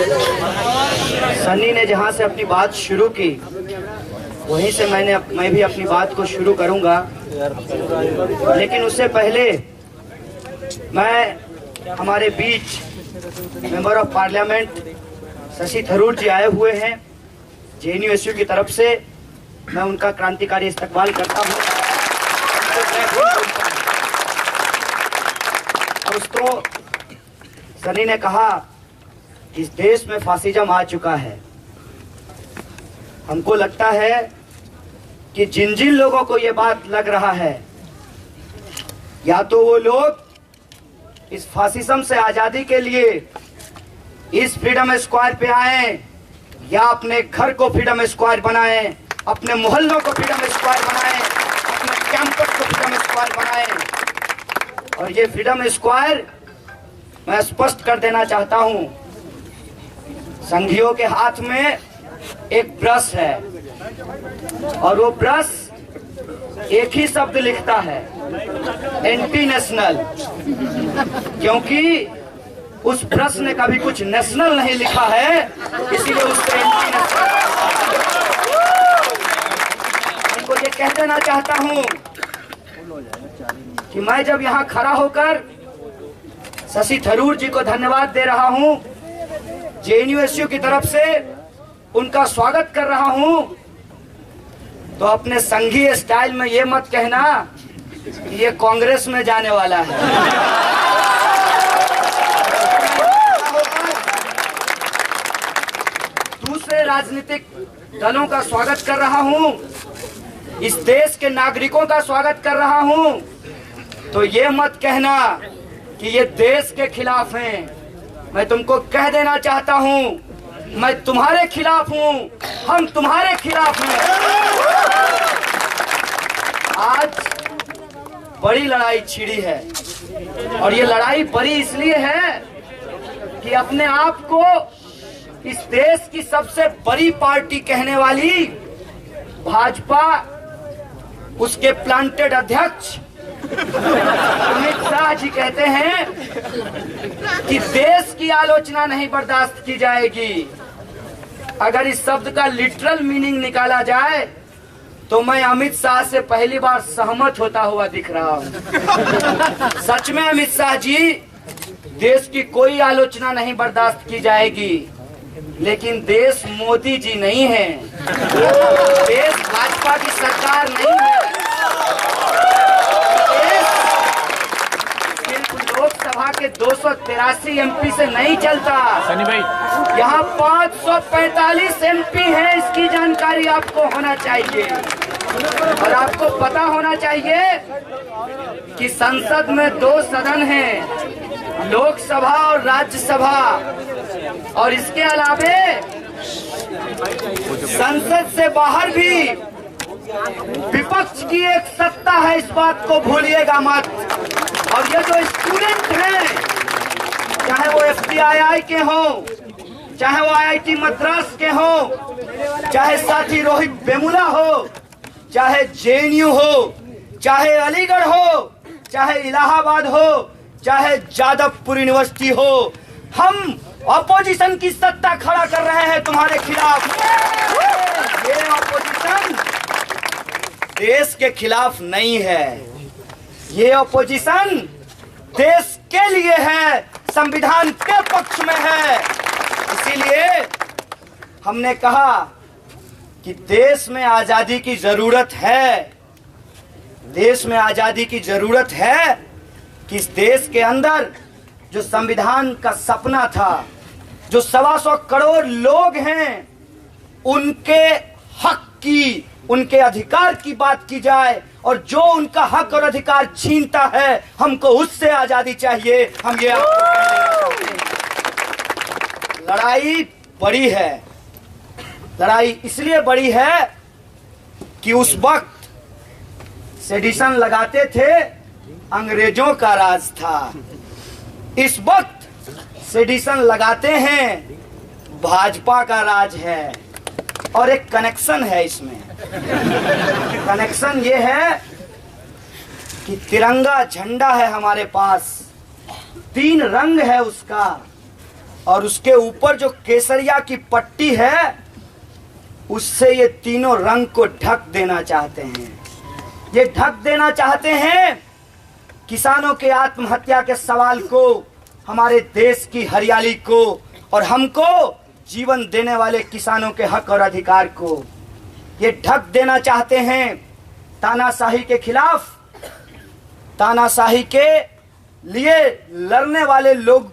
सन्नी ने जहां से अपनी बात शुरू की वहीं से मैं भी अपनी बात को शुरू करूंगा, लेकिन उससे पहले मैं हमारे बीच member of parliament Shashi Tharoor ji आए हुए हैं JNU-SU की तरफ से। मैं उनका क्रांतिकारी इस्तकबाल करता हूं। दोस्तों, सनी ने कहा इस देश में फासिज्म आ चुका है। हमको लगता है कि जिन जिन लोगों को ये बात लग रहा है, या तो वो लोग इस फासिज्म से आजादी के लिए इस फ्रीडम स्क्वायर पे आए, या अपने घर को फ्रीडम स्क्वायर बनाएं, अपने मोहल्लों को फ्रीडम स्क्वायर बनाएं, अपने कैंपस को फ्रीडम स्क्वायर बनाएं। और ये फ्रीडम स्क्वायर मैं स्पष्ट कर देना चाहता हूं, संघियों के हाथ में एक ब्रश है और वो ब्रश एक ही शब्द लिखता है, एंटी नेशनल, क्योंकि उस ब्रश ने कभी कुछ नेशनल नहीं लिखा है, इसीलिए उसको एंटी नेशनल। इनको ये कह देना चाहता हूं कि मैं जब यहां खड़ा होकर शशि थरूर जी को धन्यवाद दे रहा हूं, JNU-SU की तरफ से उनका स्वागत कर रहा हूं, तो अपने संघीय स्टाइल में ये मत कहना कि ये कांग्रेस में जाने वाला है। दूसरे राजनीतिक दलों का स्वागत कर रहा हूं, इस देश के नागरिकों का स्वागत कर रहा हूं, तो ये मत कहना कि ये देश के खिलाफ हैं। मैं तुमको कह देना चाहता हूं, मैं तुम्हारे खिलाफ हूं, हम तुम्हारे खिलाफ हैं। आज बड़ी लड़ाई छिड़ी है, और ये लड़ाई बड़ी इसलिए है कि अपने आप को इस देश की सबसे बड़ी पार्टी कहने वाली भाजपा, उसके प्लांटेड अध्यक्ष अमित शाह जी कहते हैं कि देश की आलोचना नहीं बर्दाश्त की जाएगी। अगर इस शब्द का लिटरल मीनिंग निकाला जाए तो मैं अमित शाह से पहली बार सहमत होता हुआ दिख रहा हूं। सच में अमित शाह जी, देश की कोई आलोचना नहीं बर्दाश्त की जाएगी, लेकिन देश मोदी जी नहीं है, देश भाजपा की सरकार नहीं है। लोकसभा के 283 MP से नहीं चलता। सनी भाई, यहाँ 545 MP है, इसकी जानकारी आपको होना चाहिए। और आपको पता होना चाहिए कि संसद में 2 सदन हैं, लोकसभा और राज्यसभा, और इसके अलावे संसद से बाहर भी विपक्ष की एक सत्ता है, इस बात को भूलिएगा मत। और ये जो स्टूडेंट हैं, चाहे वो FTII के हों, चाहे वो IIT मद्रास के हों, चाहे साथी रोहित वेमुला हो, चाहे JNU हो, चाहे अलीगढ़ हो, चाहे इलाहाबाद हो, चाहे जादवपुर यूनिवर्सिटी हो, हम ऑपोजिशन की सत्ता खड़ा कर रहे हैं तुम्हारे खिलाफ। ये ऑपोजिशन देश के खिलाफ नहीं है, ये ऑपोजिशन देश के लिए है, संविधान के पक्ष में है। इसीलिए हमने कहा कि देश में आजादी की जरूरत है, देश में आजादी की जरूरत है कि इस देश के अंदर जो संविधान का सपना था, जो 125 करोड़ लोग हैं, उनके हक की, उनके अधिकार की बात की जाए, और जो उनका हक और अधिकार छीनता है, हमको उससे आजादी चाहिए। हम ये आपको कह देना चाहते हैं। लड़ाई बड़ी है, लड़ाई इसलिए बड़ी है कि उस वक्त सेडिशन लगाते थे, अंग्रेजों का राज था। इस वक्त सेडिशन लगाते हैं, भाजपा का राज है। और एक कनेक्शन है इसमें, कनेक्शन ये है कि तिरंगा झंडा है हमारे पास, 3 रंग है उसका, और उसके ऊपर जो केसरिया की पट्टी है उससे ये तीनों रंग को ढक देना चाहते हैं। ये ढक देना चाहते हैं किसानों के आत्महत्या के सवाल को, हमारे देश की हरियाली को और हमको जीवन देने वाले किसानों के हक और अधिकार को। ये ढक देना चाहते हैं तानाशाही के खिलाफ, तानाशाही के लिए लड़ने वाले लोग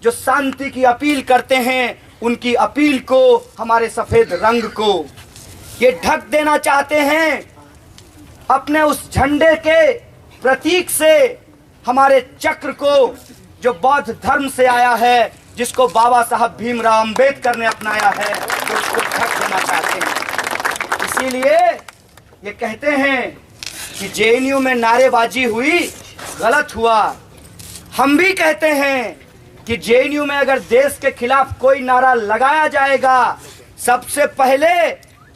जो शांति की अपील करते हैं, उनकी अपील को, हमारे सफेद रंग को। ये ढक देना चाहते हैं अपने उस झंडे के प्रतीक से हमारे चक्र को, जो बौद्ध धर्म से आया है, जिसको बाबा साहब भीमराव अंबेडकर ने अपनाया है, तो उसको ढक देना चाहते हैं। इसीलिए ये कहते हैं कि जेएनयू में नारेबाजी हुई, गलत हुआ। हम भी कहते हैं कि जेएनयू में अगर देश के खिलाफ कोई नारा लगाया जाएगा, सबसे पहले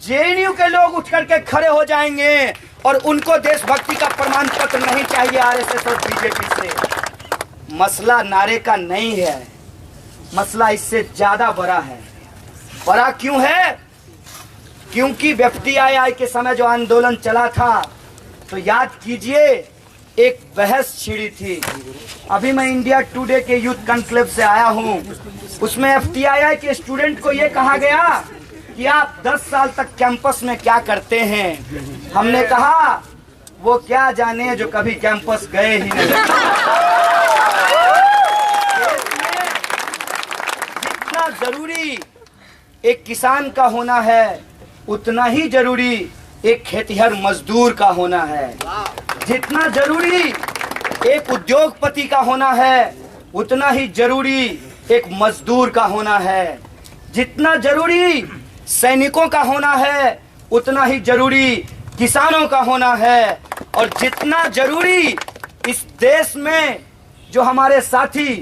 जेएनयू के लोग उठ करके खड़े हो जाएंगे और उनको देशभक्ति का प्रमाण पत्र नहीं चाहिए आरएसएस और बीजेपी से। मसला नारे का नहीं है, मसला इससे ज्यादा बड़ा है। बड़ा क्यों है? क्योंकि एफटीआईआई के समय जो आंदोलन चला था, तो याद कीजिए एक बहस छिड़ी थी। अभी मैं इंडिया टुडे के यूथ कॉन्क्लेव से आया हूं, उसमें एफटीआईआई के स्टूडेंट को यह कहा गया कि आप 10 साल तक कैंपस में क्या करते हैं। हमने कहा वो क्या जाने जो कभी कैंपस गए ही नहीं। जितना जरूरी एक किसान का होना है, उतना ही जरूरी एक खेतिहर मजदूर का होना है। जितना जरूरी एक उद्योगपति का होना है, उतना ही जरूरी एक मजदूर का होना है। जितना जरूरी सैनिकों का होना है, उतना ही जरूरी किसानों का होना है। और जितना जरूरी इस देश में जो हमारे साथी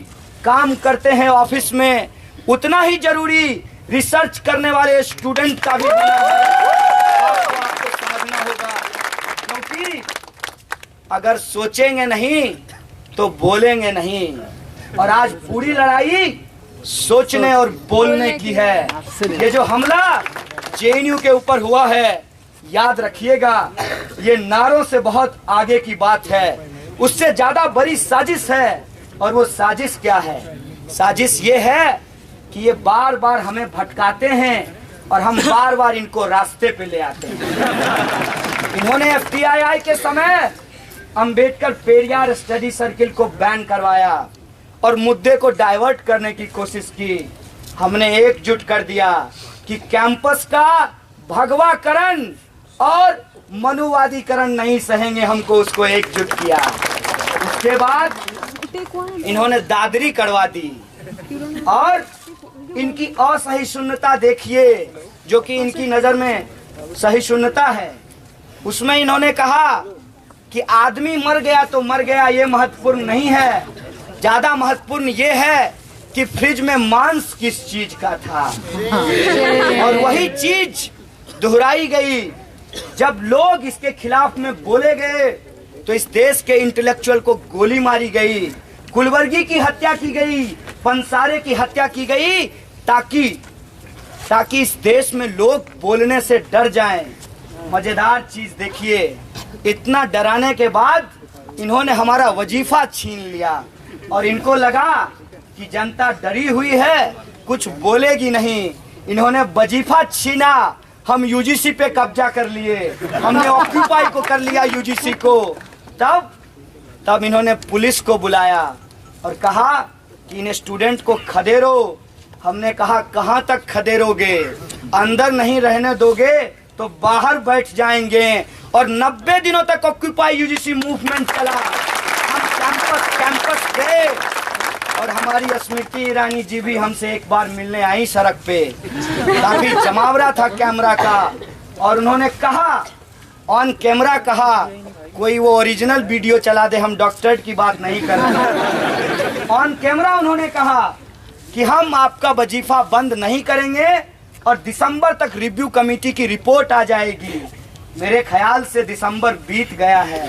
काम करते हैं ऑफिस में, उतना ही जरूरी रिसर्च करने वाले स्टूडेंट का भी होना है। आपको समझना होगा, क्योंकि अगर सोचेंगे नहीं तो बोलेंगे नहीं। और आज पूरी लड़ाई सोचने और बोलने की है। ये जो हमला जेएनयू के ऊपर हुआ है, याद रखिएगा, ये नारों से बहुत आगे की बात है, उससे ज्यादा बड़ी साजिश है। और वो साजिश क्या है? साजिश ये है कि ये बार बार हमें भटकाते हैं और हम बार बार इनको रास्ते पे ले आते हैं। इन्होंने एफटीआईआई के समय अंबेडकर पेरियार स्टडी सर्किल को बैन करवाया और मुद्दे को डाइवर्ट करने की कोशिश की। हमने एकजुट कर दिया कि कैंपस का भगवाकरण और मनुवादीकरण नहीं सहेंगे, हमको उसको एकजुट किया। उसके बाद इन्होंने दादरी करवा दी और इनकी असहिष्णुता देखिए, जो कि इनकी नजर में सहिष्णुता है। उसमें इन्होंने कहा कि आदमी मर गया तो मर गया, ये महत्वपूर्ण नहीं है। ज्यादा महत्वपूर्ण ये है कि फ्रिज में मांस किस चीज का था। और वही चीज दोहराई गई जब लोग इसके खिलाफ में बोले गए, तो इस देश के इंटेलेक्चुअल को गोली मारी गई, कुलवर्गी की हत्या की गई, पंसारे की हत्या की गई, ताकि इस देश में लोग बोलने से डर जाएं। मजेदार चीज देखिए, इतना डराने के बाद इन्होंने हमारा वजीफा छीन लिया और इनको लगा कि जनता डरी हुई है, कुछ बोलेगी नहीं। इन्होंने वजीफा छीना, हम यूजीसी पे कब्जा कर लिए, हमने ऑक्यूपाई को कर लिया यूजीसी को। तब इन्होंने पुलिस को बुलाया और कहा कि इन स्टूडेंट को खदेरो। हमने कहा कहां तक खदेरोगे? अंदर नहीं रहने दोगे तो बाहर बैठ जाएंगे। और 90 दिनों तक ऑक्यूपाई यूजीसी मूवमेंट चला। हम कैंपस गए और हमारी स्मृति ईरानी जी भी हमसे एक बार मिलने आई सड़क पे। काफी जमावड़ा था कैमरा का, और उन्होंने कहा, ऑन कैमरा कहा, कोई वो ओरिजिनल वीडियो चला दे, हम डॉक्टरेट की बात नहीं कर रहे। ऑन कैमरा उन्होंने कहा कि हम आपका वजीफा बंद नहीं करेंगे और दिसंबर तक रिव्यू कमेटी की रिपोर्ट आ जाएगी। मेरे ख्याल से दिसंबर बीत गया है,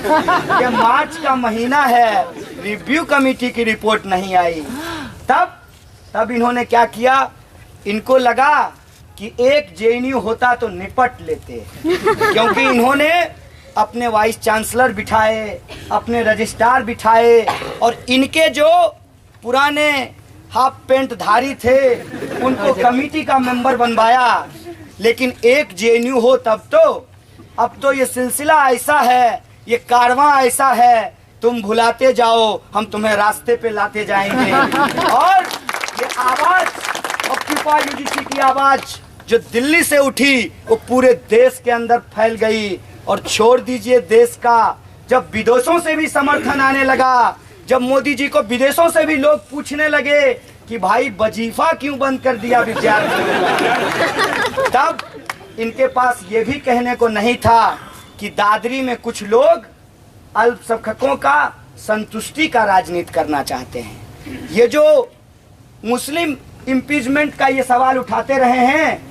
ये मार्च का महीना है, रिव्यू कमेटी की रिपोर्ट नहीं आई। तब तब इन्होंने क्या किया, इनको लगा कि एक जेएनयू होता तो निपट लेते, क्योंकि इन्होंने अपने वाइस चांसलर बिठाए, अपने रजिस्ट्रार बिठाए, और इनके जो पुराने हाफ पेंट धारी थे उनको कमेटी का मेंबर बनवाया। लेकिन एक जेएनयू हो तब तो, अब तो ये सिलसिला ऐसा है, ये कारवां ऐसा है, तुम भुलाते जाओ हम तुम्हें रास्ते पे लाते जाएंगे। और ये आवाज, ऑक्यूपाई यूजीसी की आवाज जो दिल्ली से उठी वो पूरे देश के अंदर फैल गई। और छोड़ दीजिए देश का, जब विदेशों से भी समर्थन आने लगा, जब मोदी जी को विदेशों से भी लोग पूछने लगे कि भाई वजीफा क्यों बंद कर दिया विद्यार्थियों, तब इनके पास ये भी कहने को नहीं था कि दादरी में कुछ लोग अल्पसंख्यकों का संतुष्टि का राजनीति करना चाहते हैं। ये जो मुस्लिम इम्पीचमेंट का ये सवाल उठाते रहे हैं,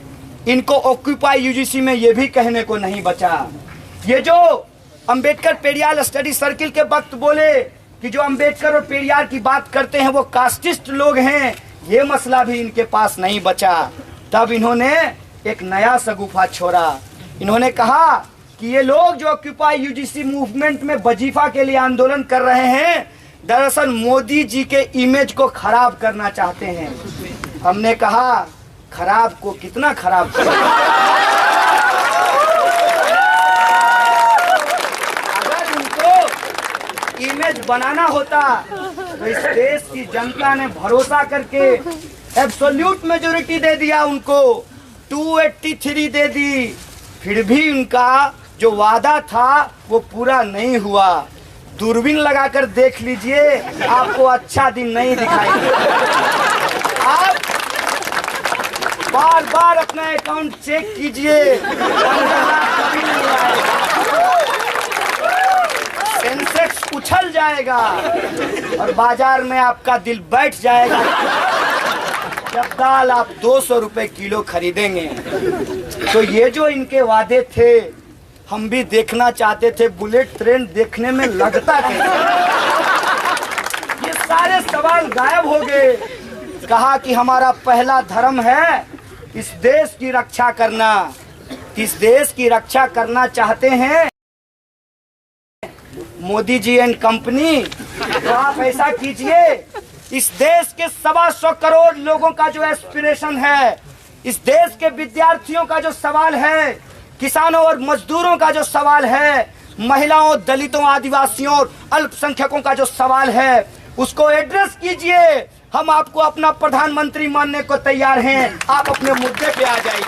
इनको ऑक्यूपाई यूजीसी में ये भी कहने को नहीं बचा। ये जो अंबेडकर पेरियार स्टडी सर्किल के वक्त बोले कि जो अंबेडकर और पेरियार की बात करते हैं वो कास्टिस्ट लोग हैं, ये मसला भी इनके पास नहीं बचा। तब इन्होंने एक नया सगुफा छोड़ा। इन्होंने कहा कि ये लोग जो ऑक्यूपाई यूजीसी मूवमेंट में वजीफा के लिए आंदोलन कर रहे हैं, दरअसल मोदी जी के इमेज को खराब करना चाहते हैं। हमने कहा खराब को कितना खराब करें? अगर उनको इमेज बनाना होता तो इस देश की जनता ने भरोसा करके एब्सोल्यूट मेजोरिटी दे दिया उनको, 283 दे दी, फिर भी उनका जो वादा था वो पूरा नहीं हुआ। दूरबीन लगाकर देख लीजिए, आपको अच्छा दिन नहीं दिखाई देगा। आप बार बार अपना अकाउंट चेक कीजिए, कभी नहीं आएगा। सेंसेक्स उछल जाएगा और बाजार में आपका दिल बैठ जाएगा जब दाल आप 200 रुपए किलो खरीदेंगे। तो ये जो इनके वादे थे, हम भी देखना चाहते थे, बुलेट ट्रेन देखने में लगता कैसे। ये सारे सवाल गायब हो गए। कहा कि हमारा पहला धर्म है इस देश की रक्षा करना। इस देश की रक्षा करना चाहते हैं मोदी जी एंड कंपनी, तो आप ऐसा कीजिए, इस देश के 125 करोड़ लोगों का जो एस्पिरेशन है, इस देश के विद्यार्थियों का जो सवाल है, किसानों और मजदूरों का जो सवाल है, महिलाओं, दलितों, आदिवासियों और अल्पसंख्यकों का जो सवाल है, उसको एड्रेस कीजिए। हम आपको अपना प्रधानमंत्री मानने को तैयार हैं, आप अपने मुद्दे पे आ जाइए।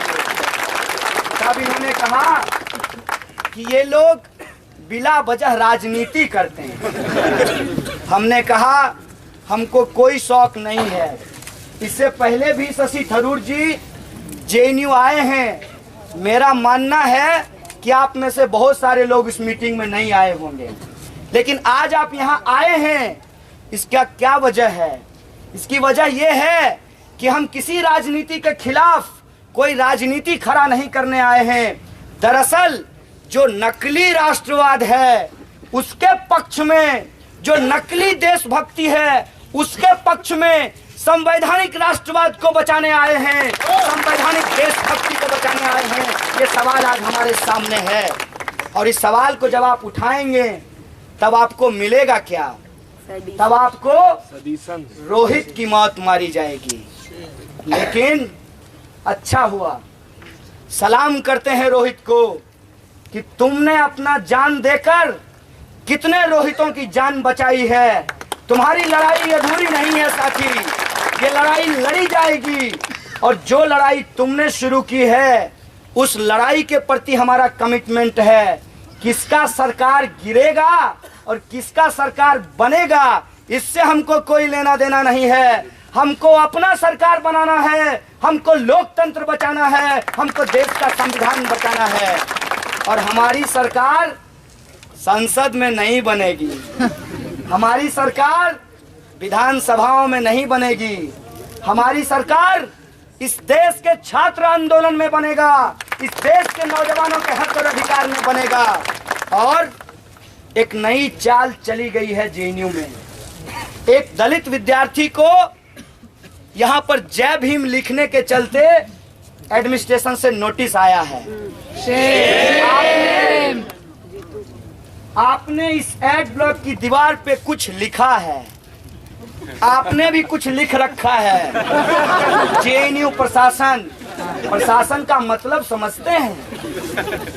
तब इन्होंने कहा कि ये लोग बिला वजह राजनीति करते हैं। हमने कहा हमको कोई शौक नहीं है। इससे पहले भी शशि थरूर जी जेएनयू आए हैं। मेरा मानना है कि आप में से बहुत सारे लोग इस मीटिंग में नहीं आए होंगे, लेकिन आज आप यहाँ आए हैं, इसका क्या वजह है? इसकी वजह यह है कि हम किसी राजनीति के खिलाफ कोई राजनीति खड़ा नहीं करने आए हैं। दरअसल जो नकली राष्ट्रवाद है उसके पक्ष में, जो नकली देशभक्ति है उसके पक्ष में संवैधानिक राष्ट्रवाद को बचाने आए हैं, संवैधानिक देशभक्ति को बचाने आए हैं। ये सवाल आज हमारे सामने है और इस सवाल को जब आप उठाएंगे तब आपको मिलेगा क्या? तब आपको रोहित की मौत मारी जाएगी। लेकिन अच्छा हुआ, सलाम करते हैं रोहित को कि तुमने अपना जान देकर कितने रोहितों की जान बचाई है। तुम्हारी लड़ाई अधूरी नहीं है साथी, ये लड़ाई लड़ी जाएगी और जो लड़ाई तुमने शुरू की है उस लड़ाई के प्रति हमारा कमिटमेंट है। किसका सरकार गिरेगा और किसका सरकार बनेगा इससे हमको कोई लेना देना नहीं है। हमको अपना सरकार बनाना है, हमको लोकतंत्र बचाना है, हमको देश का संविधान बचाना है। और हमारी सरकार संसद में नहीं बनेगी, हमारी सरकार विधानसभाओं में नहीं बनेगी, हमारी सरकार इस देश के छात्र आंदोलन में बनेगा, इस देश के नौजवानों के हक और अधिकार में बनेगा। और एक नई चाल चली गई है जेएनयू में। एक दलित विद्यार्थी को यहाँ पर जय भीम लिखने के चलते एडमिनिस्ट्रेशन से नोटिस आया है। आपने इस एड ब्लॉक की दीवार पे कुछ लिखा है, आपने भी कुछ लिख रखा है। जेएनयू प्रशासन का मतलब समझते हैं?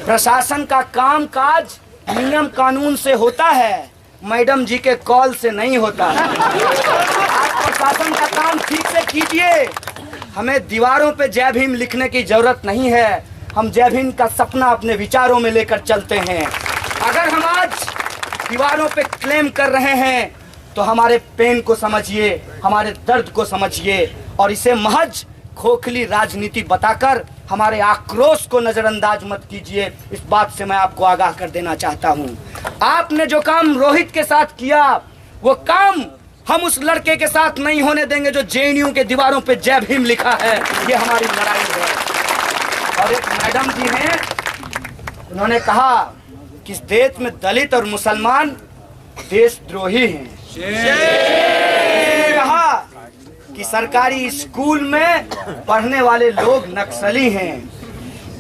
प्रशासन का काम काज नियम कानून से होता है, मैडम जी के कॉल से नहीं होता। आप प्रशासन का काम ठीक से कीजिए। हमें दीवारों पे जय भीम लिखने की जरूरत नहीं है। हम जय भीम का सपना अपने विचारों में लेकर चलते हैं। अगर हम आज दीवारों पे क्लेम कर रहे हैं तो हमारे पेन को समझिए, हमारे दर्द को समझिए, और इसे महज खोखली राजनीति बताकर हमारे आक्रोश को नजरअंदाज मत कीजिए। इस बात से मैं आपको आगाह कर देना चाहता हूं। आपने जो काम रोहित के साथ किया, वो काम हम उस लड़के के साथ नहीं होने देंगे जो जेएनयू के दीवारों पे जय भीम लिखा है। ये हमारी लड़ाई है। और एक मैडम जी हैं, उन्होंने कहा कि इस देश में दलित और मुसलमान देशद्रोही हैं। कहा कि सरकारी स्कूल में पढ़ने वाले लोग नक्सली हैं।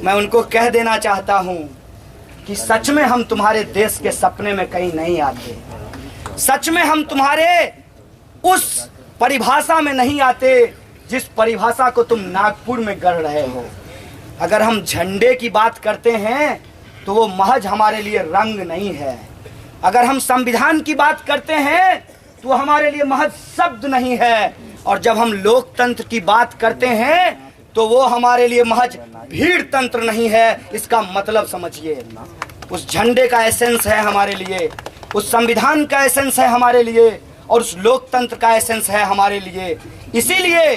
मैं उनको कह देना चाहता हूं कि सच में हम तुम्हारे देश के सपने में कहीं नहीं आते। सच में हम तुम्हारे उस परिभाषा में नहीं आते जिस परिभाषा को तुम नागपुर में गढ़ रहे हो। अगर हम झंडे की बात करते हैं तो वो महज हमारे लिए रंग नहीं है। अगर हम संविधान की बात करते हैं तो हमारे लिए महज शब्द नहीं है। और जब हम लोकतंत्र की बात करते हैं तो वो हमारे लिए महज भीड़ तंत्र नहीं है। इसका मतलब समझिए। उस झंडे का एसेंस है हमारे लिए, उस संविधान का एसेंस है हमारे लिए, और उस लोकतंत्र का एसेंस है हमारे लिए। इसीलिए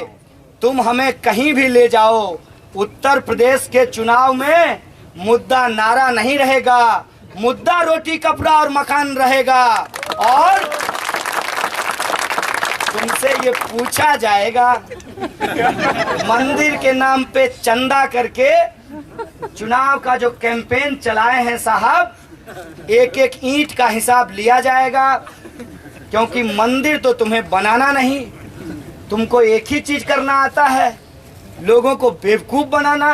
तुम हमें कहीं भी ले जाओ, उत्तर प्रदेश के चुनाव में मुद्दा नारा नहीं रहेगा, मुद्दा रोटी कपड़ा और मकान रहेगा। और तुमसे ये पूछा जाएगा, मंदिर के नाम पे चंदा करके चुनाव का जो कैंपेन चलाए हैं साहब, एक एक ईंट का हिसाब लिया जाएगा। क्योंकि मंदिर तो तुम्हें बनाना नहीं, तुमको एक ही चीज करना आता है, लोगों को बेवकूफ बनाना।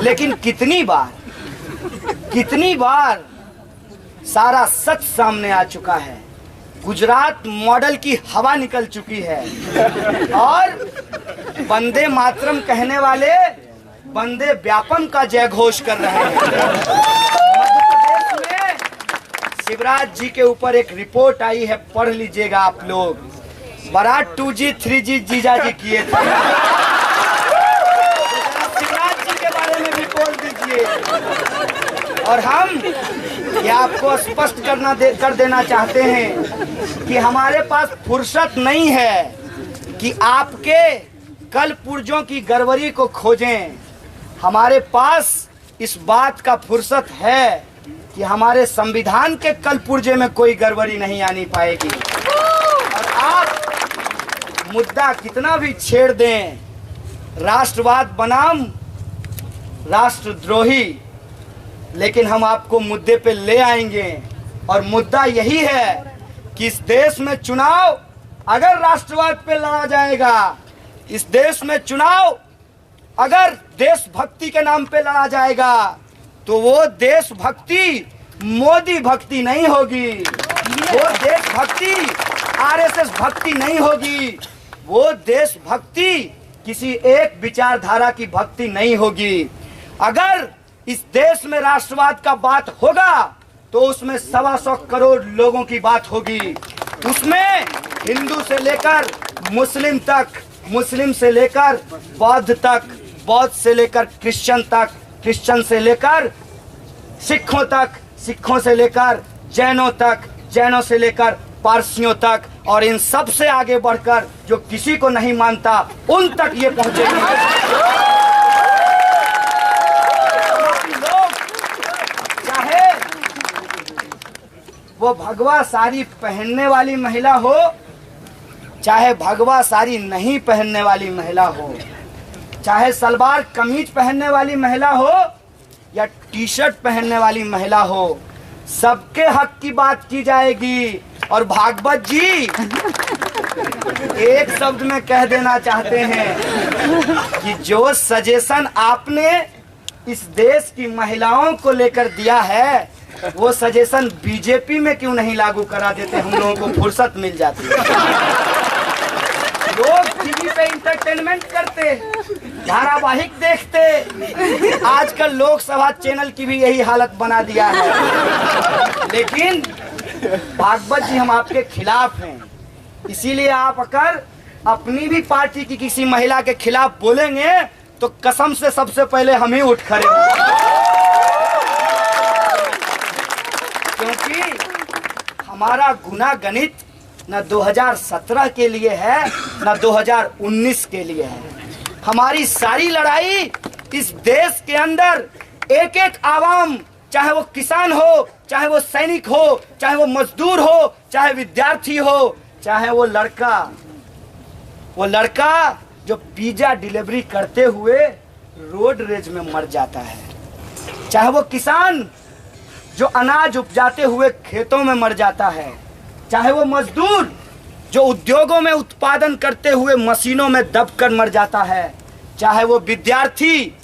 लेकिन कितनी बार सारा सच सामने आ चुका है। गुजरात मॉडल की हवा निकल चुकी है और वंदे मातरम कहने वाले वंदे व्यापम का जय घोष कर रहे हैं। मध्य प्रदेश में शिवराज जी के ऊपर एक रिपोर्ट आई है, पढ़ लीजिएगा आप लोग। बारात 2G 3G जीजा जी किए थे। शिवराज जी के बारे में भी बोल दीजिए। और हम ये आपको स्पष्ट कर देना चाहते हैं कि हमारे पास फुर्सत नहीं है कि आपके कल पुर्जों की गड़बड़ी को खोजें। हमारे पास इस बात का फुर्सत है कि हमारे संविधान के कल पुर्जे में कोई गड़बड़ी नहीं आनी पाएगी। और आप मुद्दा कितना भी छेड़ दें, राष्ट्रवाद बनाम राष्ट्रद्रोही, लेकिन हम आपको मुद्दे पे ले आएंगे। और मुद्दा यही है कि इस देश में चुनाव अगर राष्ट्रवाद पे लड़ा जाएगा, इस देश में चुनाव अगर देशभक्ति के नाम पे लड़ा जाएगा, तो वो देशभक्ति मोदी भक्ति नहीं होगी, वो देशभक्ति आरएसएस भक्ति नहीं होगी, वो देशभक्ति किसी एक विचारधारा की भक्ति नहीं होगी। अगर इस देश में राष्ट्रवाद का बात होगा तो उसमें 125 करोड़ लोगों की बात होगी। उसमें हिंदू से लेकर मुस्लिम तक, मुस्लिम से लेकर बौद्ध तक, बौद्ध से लेकर क्रिश्चियन तक, क्रिश्चियन से लेकर सिखों तक, सिखों से लेकर जैनों तक, जैनों से लेकर पारसियों तक, और इन सब से आगे बढ़कर जो किसी को नहीं मानता उन तक ये पहुंचेगी। वो भगवा साड़ी पहनने वाली महिला हो, चाहे भगवा साड़ी नहीं पहनने वाली महिला हो, चाहे सलवार कमीज पहनने वाली महिला हो या टी शर्ट पहनने वाली महिला हो, सबके हक की बात की जाएगी। और भागवत जी एक शब्द में कह देना चाहते हैं कि जो सजेशन आपने इस देश की महिलाओं को लेकर दिया है, वो सजेशन बीजेपी में क्यों नहीं लागू करा देते? हम लोगों को फुर्सत मिल जाती है। लोग टीवी पे इंटरटेनमेंट करते, धारावाहिक देखते, आजकल लोकसभा चैनल की भी यही हालत बना दिया है। लेकिन भागवत जी, हम आपके खिलाफ हैं, इसीलिए आप अगर अपनी भी पार्टी की किसी महिला के खिलाफ बोलेंगे तो कसम से सबसे पहले हम ही उठ खड़े होंगे, क्योंकि हमारा गुना गणित न 2017 के लिए है न 2019 के लिए है। हमारी सारी लड़ाई इस देश के अंदर एक एक आवाम, चाहे वो किसान हो, चाहे वो सैनिक हो, चाहे वो मजदूर हो, चाहे विद्यार्थी हो, चाहे वो लड़का जो पिज्जा डिलीवरी करते हुए रोड रेज में मर जाता है, चाहे वो किसान जो अनाज उपजाते हुए खेतों में मर जाता है, चाहे वो मजदूर जो उद्योगों में उत्पादन करते हुए मशीनों में दबकर मर जाता है, चाहे वो विद्यार्थी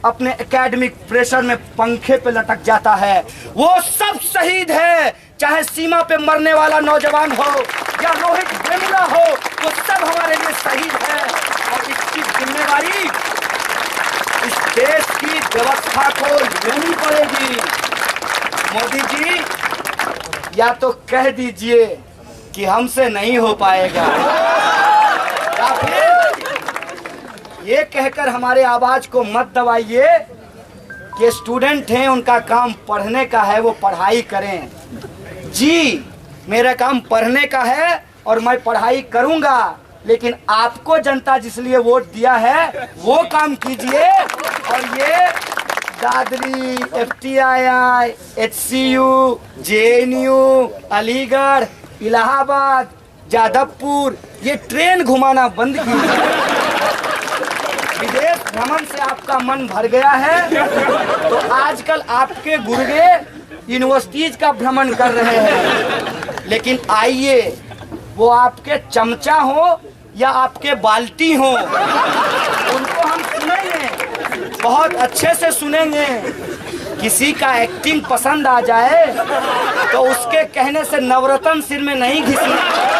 अपने एकेडमिक प्रेशर में पंखे पे लटक जाता है, वो सब शहीद है। चाहे सीमा पे मरने वाला नौजवान हो या रोहित वेमुला हो, वो सब हमारे लिए शहीद है। और इसकी जिम्मेवारी इस देश की व्यवस्था को लेनी पड़ेगी। मोदी जी, या तो कह दीजिए कि हमसे नहीं हो पाएगा, या फिर ये कहकर हमारे आवाज को मत दबाइए कि स्टूडेंट हैं, उनका काम पढ़ने का है, वो पढ़ाई करें। जी, मेरा काम पढ़ने का है और मैं पढ़ाई करूंगा, लेकिन आपको जनता जिसलिए वोट दिया है वो काम कीजिए। और ये Dadri, FTII, HCU, JNU, Aligarh, Allahabad, Jadavpur, ये ट्रेन घुमाना बंद कीजिए। विदेश भ्रमण से आपका मन भर गया है तो आजकल आपके गुर्गे यूनिवर्सिटीज का भ्रमण कर रहे हैं। लेकिन आइए, वो आपके चमचा हो या आपके बाल्टी हो, उनको हम सुनेंगे, बहुत अच्छे से सुनेंगे। किसी का एक्टिंग पसंद आ जाए तो उसके कहने से नवरत्न सिर में नहीं घिसना।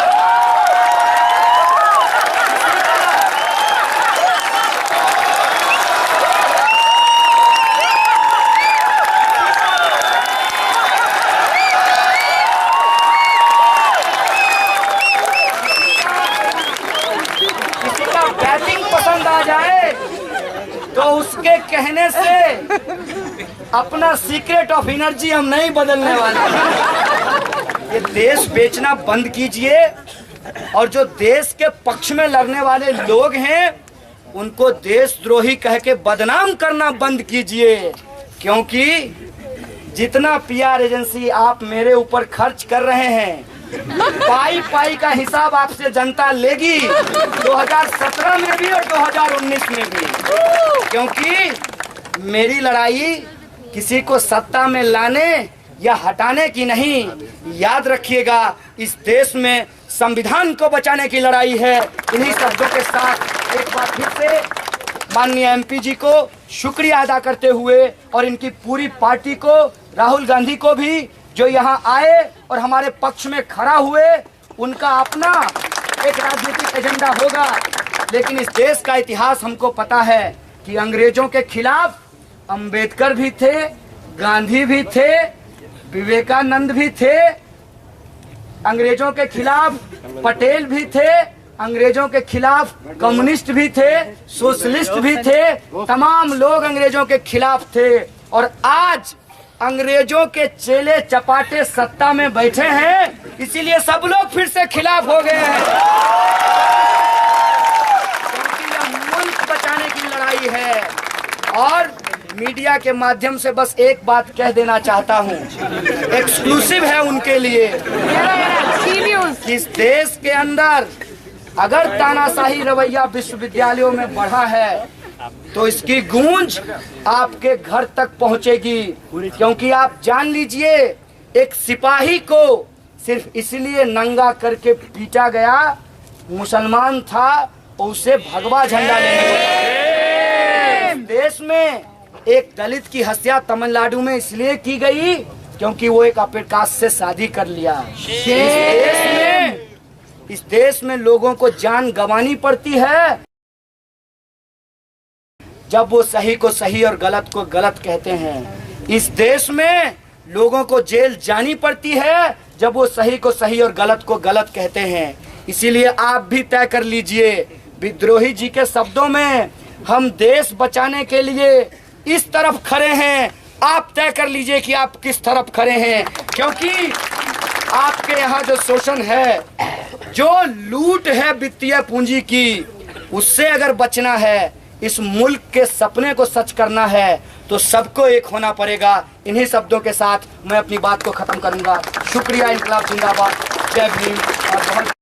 तो उसके कहने से अपना सीक्रेट ऑफ एनर्जी हम नहीं बदलने वाले। ये देश बेचना बंद कीजिए और जो देश के पक्ष में लड़ने वाले लोग हैं उनको देशद्रोही कह के बदनाम करना बंद कीजिए, क्योंकि जितना PR एजेंसी आप मेरे ऊपर खर्च कर रहे हैं, पाई पाई का हिसाब आपसे जनता लेगी, 2017 में भी और 2019 में भी। क्योंकि मेरी लड़ाई किसी को सत्ता में लाने या हटाने की नहीं, याद रखिएगा, इस देश में संविधान को बचाने की लड़ाई है। इन्हीं शब्दों के साथ एक बार फिर से माननीय MP जी को शुक्रिया अदा करते हुए और इनकी पूरी पार्टी को, राहुल गांधी को भी जो यहाँ आए और हमारे पक्ष में खड़ा हुए, उनका अपना एक राजनीतिक एजेंडा होगा, लेकिन इस देश का इतिहास हमको पता है कि अंग्रेजों के खिलाफ अंबेडकर भी थे, गांधी भी थे, विवेकानंद भी थे, अंग्रेजों के खिलाफ पटेल भी थे, अंग्रेजों के खिलाफ कम्युनिस्ट भी थे, सोशलिस्ट भी थे, तमाम लोग अंग्रेजों के खिलाफ थे। और आज अंग्रेजों के चेले चपाटे सत्ता में बैठे हैं, इसीलिए सब लोग फिर से खिलाफ हो गए हैं, क्योंकि यह मुल्क बचाने की लड़ाई है। और मीडिया के माध्यम से बस एक बात कह देना चाहता हूँ, एक्सक्लूसिव है उनके लिए, कि इस देश के अंदर अगर तानाशाही रवैया विश्वविद्यालयों में बढ़ा है तो इसकी गूंज आपके घर तक पहुंचेगी। क्योंकि आप जान लीजिए, एक सिपाही को सिर्फ इसलिए नंगा करके पीटा गया मुसलमान था उसे भगवा झंडा लेने को कहा। देश में एक दलित की हत्या तमिलनाडु में इसलिए की गई क्योंकि वो एक अपर कास्ट से शादी कर लिया। इस देश में लोगों को जान गंवानी पड़ती है जब वो सही को सही और गलत को गलत कहते हैं। इस देश में लोगों को जेल जानी पड़ती है जब वो सही को सही और गलत को गलत कहते हैं। इसीलिए आप भी तय कर लीजिए, विद्रोही जी के शब्दों में, हम देश बचाने के लिए इस तरफ खड़े हैं। आप तय कर लीजिए कि आप किस तरफ खड़े हैं, क्योंकि आपके यहाँ जो शोषण है, जो लूट है वित्तीय पूंजी की, उससे अगर बचना है, इस मुल्क के सपने को सच करना है, तो सबको एक होना पड़ेगा। इन्हीं शब्दों के साथ मैं अपनी बात को खत्म करूंगा। शुक्रिया। इंकलाब जिंदाबाद। जय भीम। और बहुत